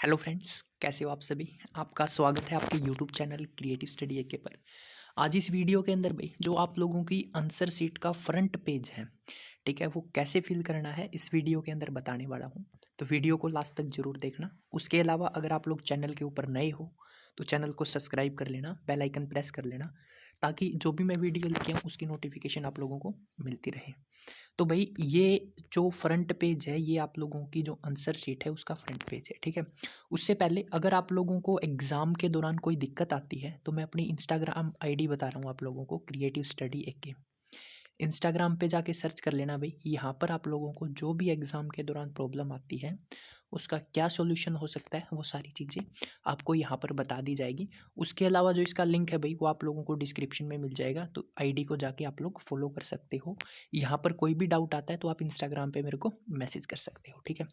Hello friends, कैसे हो आप सभी। आपका स्वागत है आपके यूट्यूब चैनल क्रिएटिव स्टडी एके पर। आज इस वीडियो के अंदर भाई जो आप लोगों की आंसर शीट का फ्रंट पेज है, ठीक है, वो कैसे फिल करना है इस वीडियो के अंदर बताने वाला हूँ। तो वीडियो को लास्ट तक जरूर देखना। उसके अलावा अगर आप लोग चैनल के ऊपर नए हो तो चैनल को सब्सक्राइब कर लेना, बेल आइकन प्रेस कर लेना, ताकि जो भी मैं वीडियो लेके आऊँ उसकी नोटिफिकेशन आप लोगों को मिलती रहे। तो भाई ये जो फ्रंट पेज है, ये आप लोगों की जो आंसर शीट है उसका फ्रंट पेज है, ठीक है। उससे पहले अगर आप लोगों को एग्ज़ाम के दौरान कोई दिक्कत आती है तो मैं अपनी इंस्टाग्राम आईडी बता रहा हूँ आप लोगों को, क्रिएटिव स्टडी एके। इंस्टाग्राम पे जाके सर्च कर लेना भाई। यहाँ पर आप लोगों को जो भी एग्ज़ाम के दौरान प्रॉब्लम आती है उसका क्या सॉल्यूशन हो सकता है वो सारी चीज़ें आपको यहाँ पर बता दी जाएगी। उसके अलावा जो इसका लिंक है भाई वो आप लोगों को डिस्क्रिप्शन में मिल जाएगा, तो आईडी को जाके आप लोग फॉलो कर सकते हो। यहाँ पर कोई भी डाउट आता है तो आप इंस्टाग्राम पे मेरे को मैसेज कर सकते हो, ठीक है।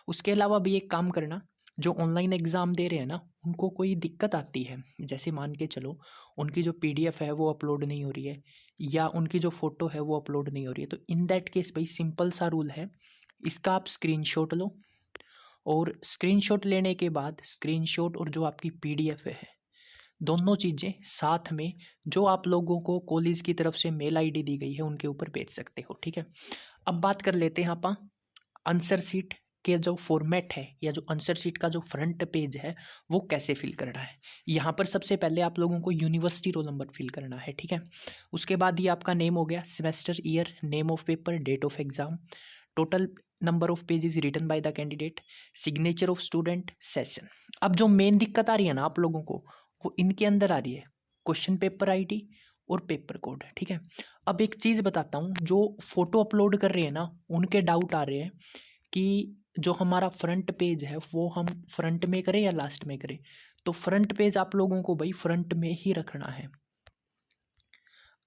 उसके अलावा भी एक काम करना, जो ऑनलाइन एग्ज़ाम दे रहे हैं ना, उनको कोई दिक्कत आती है, जैसे मान के चलो उनकी जो पीडीएफ है वो अपलोड नहीं हो रही है या उनकी जो फ़ोटो है वो अपलोड नहीं हो रही है, तो इन दैट केस भाई सिंपल सा रूल है, इसका आप स्क्रीनशॉट लो और स्क्रीनशॉट लेने के बाद स्क्रीनशॉट और जो आपकी पीडीएफ है दोनों चीज़ें साथ में जो आप लोगों को कॉलेज की तरफ से मेल आईडी दी गई है उनके ऊपर भेज सकते हो, ठीक है। अब बात कर लेते हैं आप आंसर शीट के जो फॉर्मेट है या जो आंसर शीट का जो फ्रंट पेज है वो कैसे फिल करना है। यहाँ पर सबसे पहले आप लोगों को यूनिवर्सिटी रोल नंबर फिल करना है, ठीक है। उसके बाद ये आपका नेम हो गया, semester, year, name of paper, date of exam, total number of pages written by the candidate, signature of student, session. अब जो मेन दिक्कत आ रही है ना आप लोगों को, वो इनके अंदर आ रही है, क्वेश्चन पेपर आईडी और पेपर कोड, ठीक है। अब एक चीज़ बताता हूँ, जो फोटो अपलोड कर रहे हैं ना उनके डाउट आ रहे हैं कि जो हमारा फ्रंट पेज है वो हम फ्रंट में करें या लास्ट में करें। तो फ्रंट पेज आप लोगों को भाई फ्रंट में ही रखना है।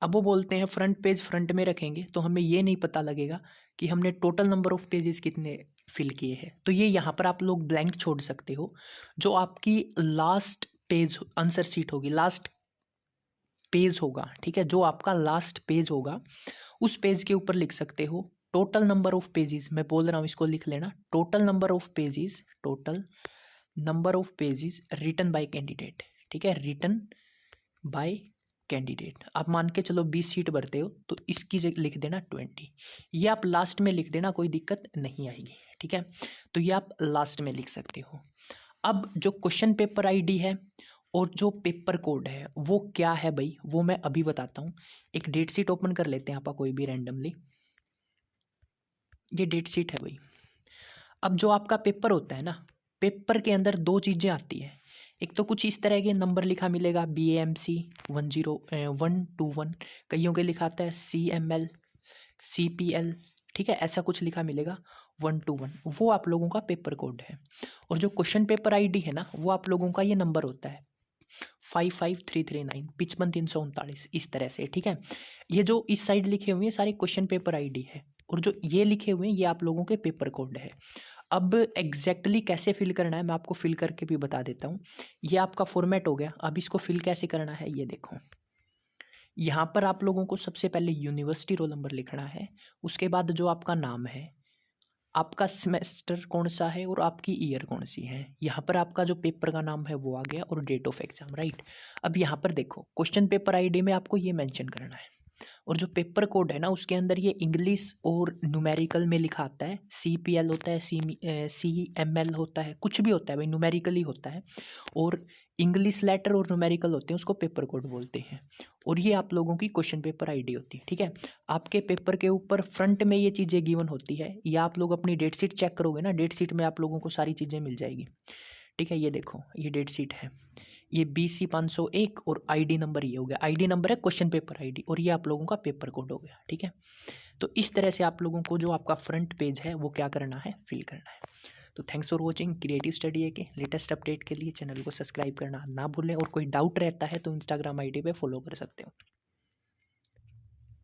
अब वो बोलते हैं फ्रंट पेज फ्रंट में रखेंगे तो हमें ये नहीं पता लगेगा कि हमने टोटल नंबर ऑफ पेजेस कितने फिल किए हैं, तो ये यहाँ पर आप लोग ब्लैंक छोड़ सकते हो। जो आपकी लास्ट पेज आंसर शीट होगी, लास्ट पेज होगा, ठीक है, जो आपका लास्ट पेज होगा उस पेज के ऊपर लिख सकते हो टोटल नंबर ऑफ पेजेस। मैं बोल रहा हूँ, इसको लिख लेना, total number of pages, total number of pages written by candidate, ठीक है, रिटन बाय कैंडिडेट। आप मान के चलो 20 सीट भरते हो तो इसकी जगह लिख देना 20। ये आप लास्ट में लिख देना, कोई दिक्कत नहीं आएगी, ठीक है। तो ये आप लास्ट में लिख सकते हो। अब जो क्वेश्चन पेपर आईडी है और जो पेपर कोड है वो क्या है भाई, वो मैं अभी बताता हूँ। एक डेट शीट ओपन कर लेते हैं आप कोई भी रैंडमली। ये डेट शीट है भाई। अब जो आपका पेपर होता है ना, पेपर के अंदर दो चीज़ें आती है। एक तो कुछ इस तरह के नंबर लिखा मिलेगा, BAMC 10121, कईयों के लिखा आता है CML, CPL, ठीक है, ऐसा कुछ लिखा मिलेगा 121, वो आप लोगों का पेपर कोड है। और जो क्वेश्चन पेपर आईडी है ना वो आप लोगों का ये नंबर होता है 55339 55 339, इस तरह से, ठीक है। ये जो इस साइड लिखे हुए हैं सारे क्वेश्चन पेपर आईडी है और जो ये लिखे हुए हैं ये आप लोगों के पेपर कोड है। अब एग्जैक्टली कैसे फिल करना है मैं आपको फिल करके भी बता देता हूँ। ये आपका फॉर्मेट हो गया, अब इसको फिल कैसे करना है ये देखो। यहाँ पर आप लोगों को सबसे पहले यूनिवर्सिटी रोल नंबर लिखना है, उसके बाद जो आपका नाम है, आपका सेमेस्टर कौन सा है और आपकी ईयर कौन सी है। यहाँ पर आपका जो पेपर का नाम है वो आ गया और डेट ऑफ एग्जाम, राइट। अब यहाँ पर देखो क्वेश्चन पेपर आईडी में आपको ये मेंशन करना है और जो पेपर कोड है ना उसके अंदर ये इंग्लिश और न्यूमेरिकल में लिखा आता है। CPL होता है, CML होता है, कुछ भी होता है भाई, न्यूमेरिकल ही होता है। और इंग्लिश लेटर और न्यूमेरिकल होते हैं, उसको पेपर कोड बोलते हैं। और ये आप लोगों की क्वेश्चन पेपर आईडी होती है, ठीक है। आपके पेपर के ऊपर फ्रंट में ये चीज़ें गिवन होती है, या आप लोग अपनी डेट शीट चेक करोगे ना, डेट शीट में आप लोगों को सारी चीज़ें मिल जाएगी, ठीक है। ये देखो ये डेट शीट है, ये BC 501 और आईडी नंबर ये हो गया, आईडी नंबर है क्वेश्चन पेपर आईडी, और ये आप लोगों का पेपर कोड हो गया, ठीक है। तो इस तरह से आप लोगों को जो आपका फ्रंट पेज है वो क्या करना है, फिल करना है। तो thanks for watching creative study के लेटेस्ट अपडेट के लिए चैनल को सब्सक्राइब करना ना भूलें, और कोई डाउट रहता है तो इंस्टाग्राम आईडी पे फॉलो कर सकते हो।